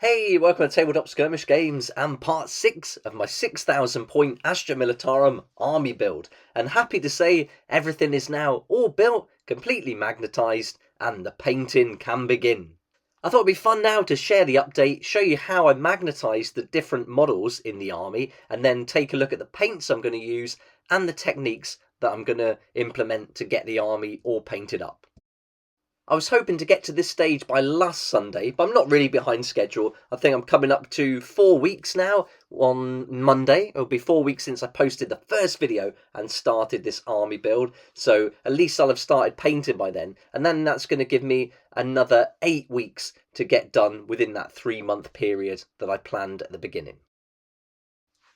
Hey, welcome to Tabletop Skirmish Games and part 6 of my 6,000 point Astra Militarum army build. And happy to say everything is now all built, completely magnetised, and the painting can begin. I thought it'd be fun now to share the update, show you how I magnetised the different models in the army, and then take a look at the paints I'm going to use and the techniques that I'm going to implement to get the army all painted up. I was hoping to get to this stage by last Sunday, but I'm not really behind schedule. I think I'm coming up to 4 weeks now. On Monday, it'll be 4 weeks since I posted the first video and started this army build. So at least I'll have started painting by then. And then that's going to give me another 8 weeks to get done within that 3-month period that I planned at the beginning.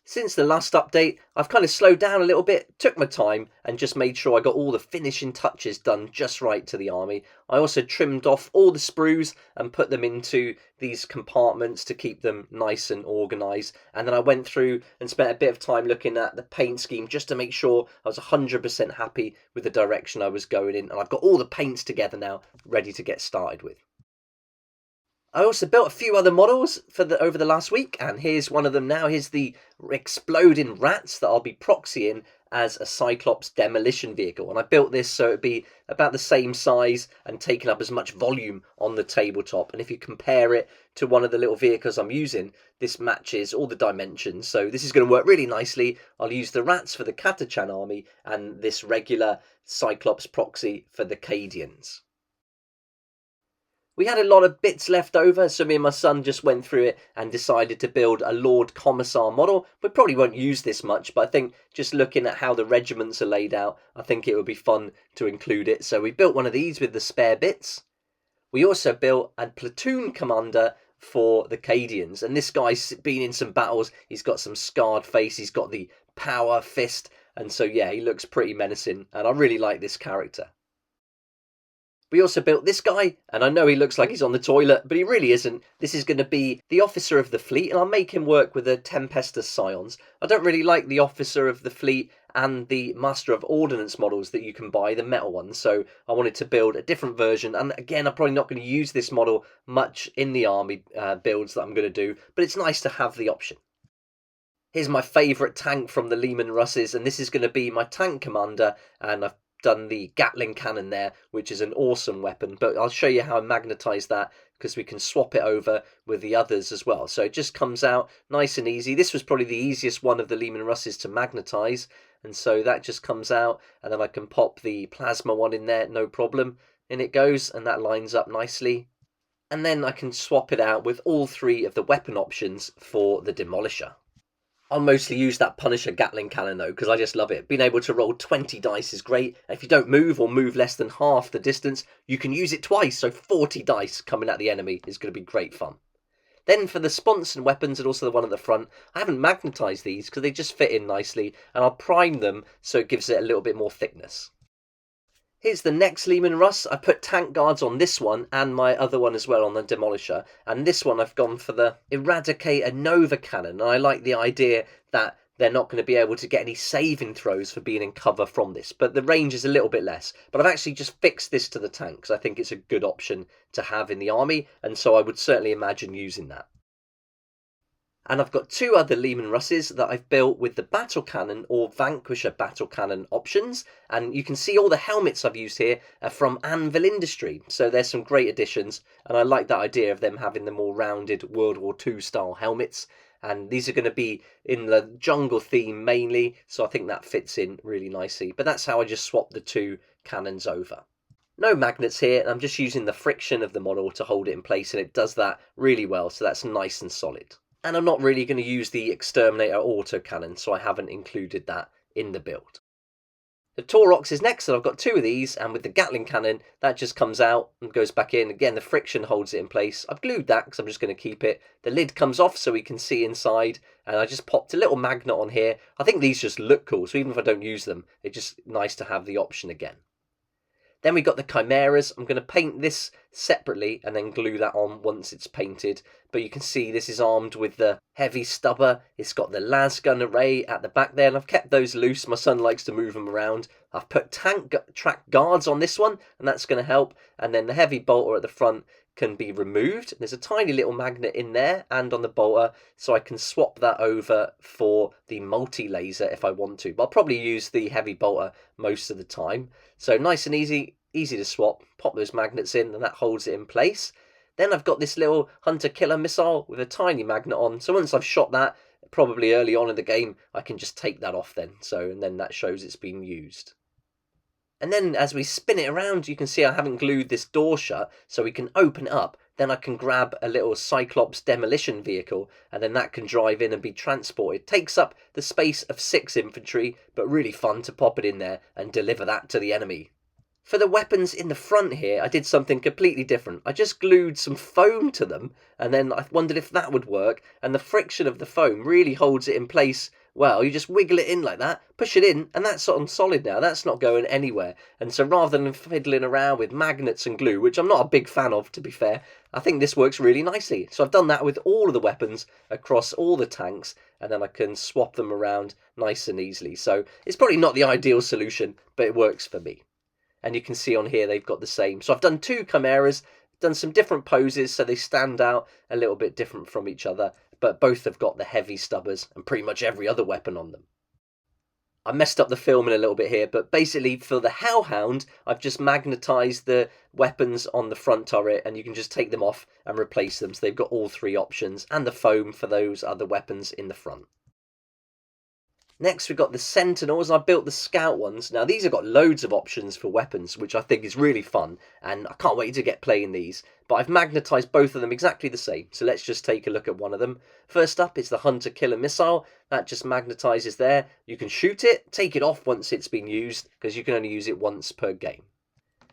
Since the last update, I've kind of slowed down a little bit, took my time, and just made sure I got all the finishing touches done just right to the army. I also trimmed off all the sprues and put them into these compartments to keep them nice and organised. And then I went through and spent a bit of time looking at the paint scheme just to make sure I was 100% happy with the direction I was going in. And I've got all the paints together now, ready to get started with. I also built a few other models over the last week, and here's one of them now. Here's the exploding rats that I'll be proxying as a Cyclops demolition vehicle. And I built this so it'd be about the same size and taking up as much volume on the tabletop. And if you compare it to one of the little vehicles I'm using, this matches all the dimensions. So this is going to work really nicely. I'll use the rats for the Catachan army and this regular Cyclops proxy for the Cadians. We had a lot of bits left over, so me and my son just went through it and decided to build a Lord Commissar model. We probably won't use this much, but I think just looking at how the regiments are laid out, I think it would be fun to include it. So we built one of these with the spare bits. We also built a Platoon Commander for the Cadians, and this guy's been in some battles. He's got some scarred face, he's got the power fist, and so yeah, he looks pretty menacing, and I really like this character. We also built this guy, and I know he looks like he's on the toilet, but he really isn't. This is going to be the officer of the fleet, and I'll make him work with the Tempestus Scions. I don't really like the officer of the fleet and the Master of Ordnance models that you can buy, the metal ones, so I wanted to build a different version. And again, I'm probably not going to use this model much in the army builds that I'm going to do, but it's nice to have the option. Here's my favourite tank from the Leman Russes, and this is going to be my tank commander, and I've done the Gatling cannon there, which is an awesome weapon, but I'll show you how I magnetize that because we can swap it over with the others as well. So it just comes out nice and easy. This was probably the easiest one of the Leman Russes to magnetize, and so that just comes out, and then I can pop the plasma one in there, no problem. In it goes, and that lines up nicely. And then I can swap it out with all 3 of the weapon options for the Demolisher. I'll mostly use that Punisher Gatling cannon though, because I just love it. Being able to roll 20 dice is great. If you don't move or move less than half the distance, you can use it twice, so 40 dice coming at the enemy is going to be great fun. Then for the sponson weapons and also the one at the front, I haven't magnetised these because they just fit in nicely, and I'll prime them so it gives it a little bit more thickness. Here's the next Leman Russ. I put tank guards on this one and my other one as well on the Demolisher. And this one I've gone for the Eradicator Nova Cannon. And I like the idea that they're not going to be able to get any saving throws for being in cover from this. But the range is a little bit less. But I've actually just fixed this to the tank because I think it's a good option to have in the army. And so I would certainly imagine using that. And I've got 2 other Leman Russes that I've built with the Battle Cannon or Vanquisher Battle Cannon options. And you can see all the helmets I've used here are from Anvil Industry. So there's some great additions. And I like that idea of them having the more rounded World War II style helmets. And these are going to be in the jungle theme mainly. So I think that fits in really nicely. But that's how I just swapped the 2 cannons over. No magnets here, and I'm just using the friction of the model to hold it in place. And it does that really well. So that's nice and solid. And I'm not really going to use the Exterminator autocannon, so I haven't included that in the build. The Torox is next, and I've got 2 of these, and with the Gatling cannon, that just comes out and goes back in. Again, the friction holds it in place. I've glued that because I'm just going to keep it. The lid comes off so we can see inside, and I just popped a little magnet on here. I think these just look cool, so even if I don't use them, it's just nice to have the option again. Then we got the Chimeras. I'm going to paint this separately and then glue that on once it's painted. But you can see this is armed with the heavy stubber. It's got the lasgun array at the back there, and I've kept those loose. My son likes to move them around. I've put tank track guards on this one, and that's going to help. And then the heavy bolter at the front can be removed. There's a tiny little magnet in there and on the bolter, so I can swap that over for the multi-laser if I want to. But I'll probably use the heavy bolter most of the time. So nice and easy to swap. Pop those magnets in and that holds it in place. Then I've got this little hunter-killer missile with a tiny magnet on. So once I've shot that, probably early on in the game, I can just take that off then. And then that shows it's been used. And then as we spin it around, you can see I haven't glued this door shut, so we can open it up. Then I can grab a little Cyclops demolition vehicle, and then that can drive in and be transported. Takes up the space of 6 infantry, but really fun to pop it in there and deliver that to the enemy. For the weapons in the front here, I did something completely different. I just glued some foam to them, and then I wondered if that would work, and the friction of the foam really holds it in place. Well, you just wiggle it in like that, push it in, and that's on solid now. That's not going anywhere. And so rather than fiddling around with magnets and glue, which I'm not a big fan of, to be fair, I think this works really nicely. So I've done that with all of the weapons across all the tanks, and then I can swap them around nice and easily. So it's probably not the ideal solution, but it works for me. And you can see on here they've got the same. So I've done 2 Chimeras, done some different poses so they stand out a little bit different from each other, but both have got the heavy stubbers and pretty much every other weapon on them. I messed up the filming a little bit here, but basically for the Hellhound, I've just magnetised the weapons on the front turret, and you can just take them off and replace them. So they've got all 3 options, and the foam for those other weapons in the front. Next we've got the Sentinels. I built the Scout ones. Now these have got loads of options for weapons, which I think is really fun, and I can't wait to get playing these. But I've magnetised both of them exactly the same, so let's just take a look at one of them. First up is the Hunter-Killer Missile. That just magnetises there. You can shoot it, take it off once it's been used, because you can only use it once per game.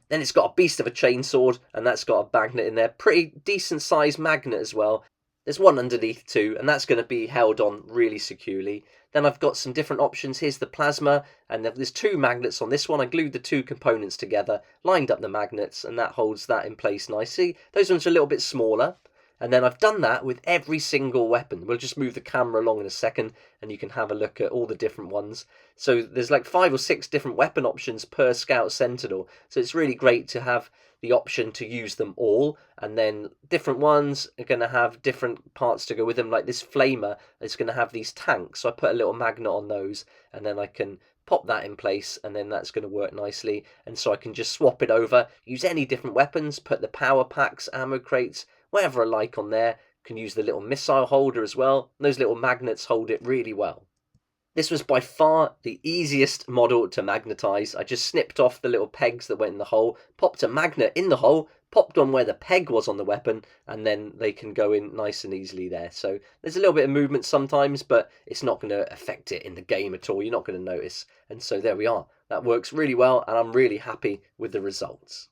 Then it's got a beast of a chainsword, and that's got a magnet in there. Pretty decent sized magnet as well. There's one underneath too, and that's going to be held on really securely. Then I've got some different options. Here's the plasma, and there's 2 magnets on this one. I glued the 2 components together, lined up the magnets, and that holds that in place nicely. Those ones are a little bit smaller. And then I've done that with every single weapon. We'll just move the camera along in a second, and you can have a look at all the different ones. So there's like 5 or 6 different weapon options per Scout Sentinel. So it's really great to have the option to use them all, and then different ones are going to have different parts to go with them. Like this flamer is going to have these tanks, so I put a little magnet on those, and then I can pop that in place, and then that's going to work nicely. And so I can just swap it over, use any different weapons, put the power packs, ammo crates, whatever I like on there. Can use the little missile holder as well. Those little magnets hold it really well. This was by far the easiest model to magnetise. I just snipped off the little pegs that went in the hole, popped a magnet in the hole, popped on where the peg was on the weapon, and then they can go in nice and easily there. So there's a little bit of movement sometimes, but it's not going to affect it in the game at all. You're not going to notice. And so there we are. That works really well, and I'm really happy with the results.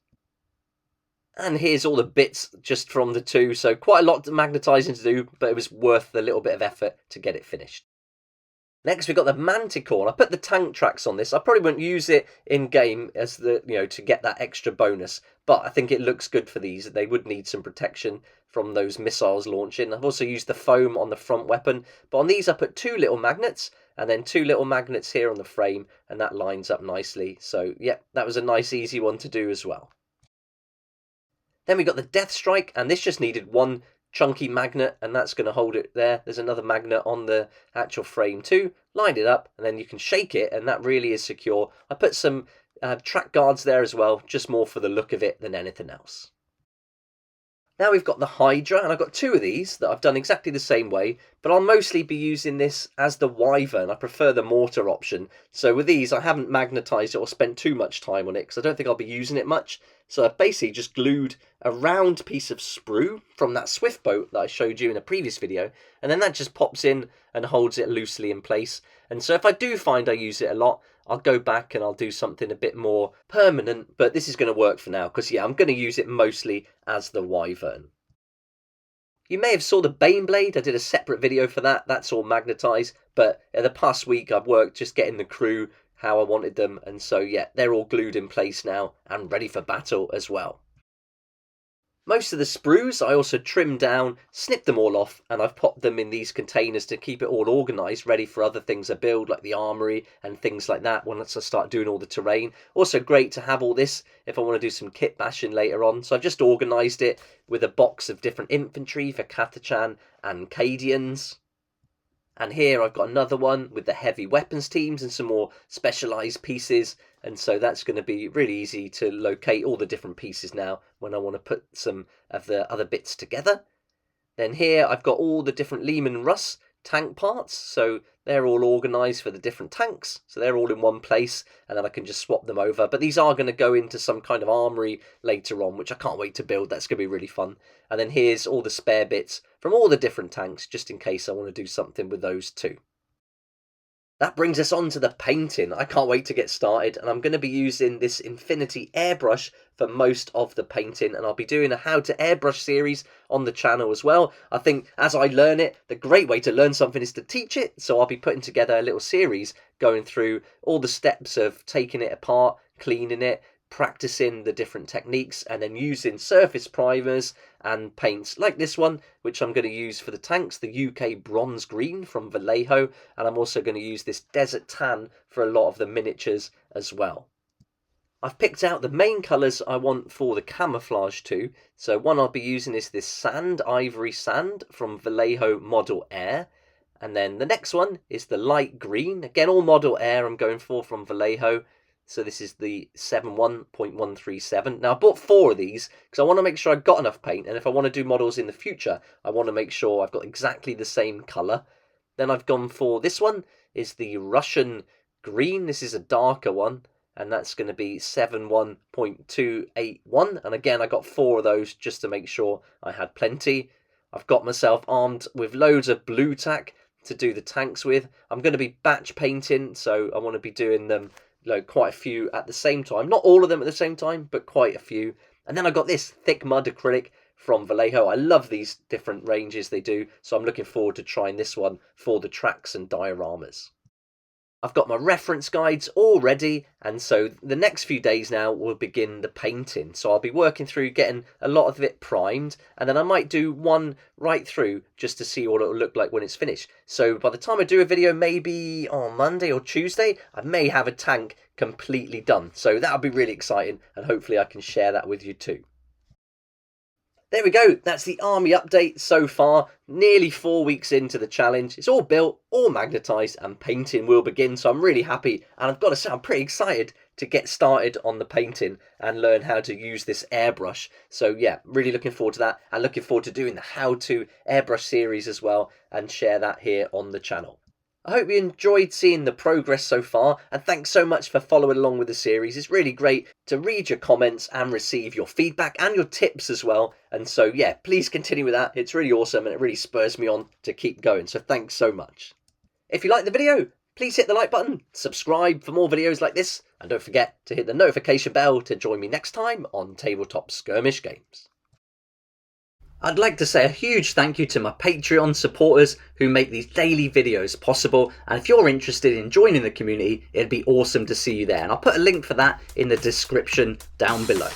And here's all the bits just from the 2. So quite a lot of magnetising to do, but it was worth the little bit of effort to get it finished. Next, we've got the Manticore. I put the tank tracks on this. I probably won't use it in game as to get that extra bonus, but I think it looks good for these. They would need some protection from those missiles launching. I've also used the foam on the front weapon, but on these I put 2 little magnets, and then 2 little magnets here on the frame, and that lines up nicely. So yeah, that was a nice easy one to do as well. Then we got the Death Strike, and this just needed 1 chunky magnet, and that's going to hold it there. There's another magnet on the actual frame too. Lined it up, and then you can shake it, and that really is secure. I put some track guards there as well, just more for the look of it than anything else. Now we've got the Hydra, and I've got 2 of these that I've done exactly the same way, but I'll mostly be using this as the Wyvern. I prefer the mortar option. So with these, I haven't magnetised it or spent too much time on it, because I don't think I'll be using it much. So I've basically just glued a round piece of sprue from that Swift boat that I showed you in a previous video, and then that just pops in and holds it loosely in place. And so if I do find I use it a lot, I'll go back and I'll do something a bit more permanent, but this is going to work for now, because yeah, I'm going to use it mostly as the Wyvern. You may have saw the Bane Blade. I did a separate video for that. That's all magnetised, but in the past week I've worked just getting the crew how I wanted them, and so yeah, they're all glued in place now and ready for battle as well. Most of the sprues I also trimmed down, snipped them all off, and I've popped them in these containers to keep it all organised, ready for other things I build, like the armoury and things like that, once I start doing all the terrain. Also great to have all this if I want to do some kit bashing later on. So I've just organised it with a box of different infantry for Catachan and Cadians. And here I've got another one with the heavy weapons teams and some more specialised pieces. And so that's going to be really easy to locate all the different pieces now when I want to put some of the other bits together. Then here I've got all the different Lehman Russ tank parts. So they're all organised for the different tanks. So they're all in one place and then I can just swap them over. But these are going to go into some kind of armoury later on, which I can't wait to build. That's going to be really fun. And then here's all the spare bits from all the different tanks, just in case I want to do something with those too. That brings us on to the painting. I can't wait to get started, and I'm going to be using this Infinity airbrush for most of the painting, and I'll be doing a how to airbrush series on the channel as well. I think as I learn it, the great way to learn something is to teach it, so I'll be putting together a little series going through all the steps of taking it apart, cleaning it, practicing the different techniques, and then using surface primers and paints like this one, which I'm going to use for the tanks, the UK Bronze Green from Vallejo, and I'm also going to use this Desert Tan for a lot of the miniatures as well. I've picked out the main colours I want for the camouflage too. So one I'll be using is this sand, ivory sand from Vallejo Model Air. And then the next one is the light green. Again, all Model Air I'm going for from Vallejo. So this is the 71.137. Now I bought 4 of these because I want to make sure I've got enough paint. And if I want to do models in the future, I want to make sure I've got exactly the same colour. Then I've gone for this one, is the Russian green. This is a darker one. And that's going to be 71.281. And again, I got 4 of those just to make sure I had plenty. I've got myself armed with loads of blue tack to do the tanks with. I'm going to be batch painting, so I want to be doing them, quite a few at the same time. Not all of them at the same time, but quite a few. And then I got this thick mud acrylic from Vallejo. I love these different ranges they do, so I'm looking forward to trying this one for the tracks and dioramas. I've got my reference guides all ready, and so the next few days now will begin the painting. So I'll be working through getting a lot of it primed, and then I might do one right through just to see what it will look like when it's finished. So by the time I do a video, maybe on Monday or Tuesday, I may have a tank completely done. So that'll be really exciting, and hopefully I can share that with you too. There we go, that's the army update so far, nearly 4 weeks into the challenge. It's all built, all magnetised, and painting will begin, so I'm really happy, and I've got to say I'm pretty excited to get started on the painting and learn how to use this airbrush. So yeah, really looking forward to that, and looking forward to doing the how to airbrush series as well, and share that here on the channel. I hope you enjoyed seeing the progress so far, and thanks so much for following along with the series. It's really great to read your comments and receive your feedback and your tips as well. And so yeah, please continue with that. It's really awesome and it really spurs me on to keep going. So thanks so much. If you liked the video, please hit the like button, subscribe for more videos like this, and don't forget to hit the notification bell to join me next time on Tabletop Skirmish Games. I'd like to say a huge thank you to my Patreon supporters who make these daily videos possible, and if you're interested in joining the community, it'd be awesome to see you there, and I'll put a link for that in the description down below.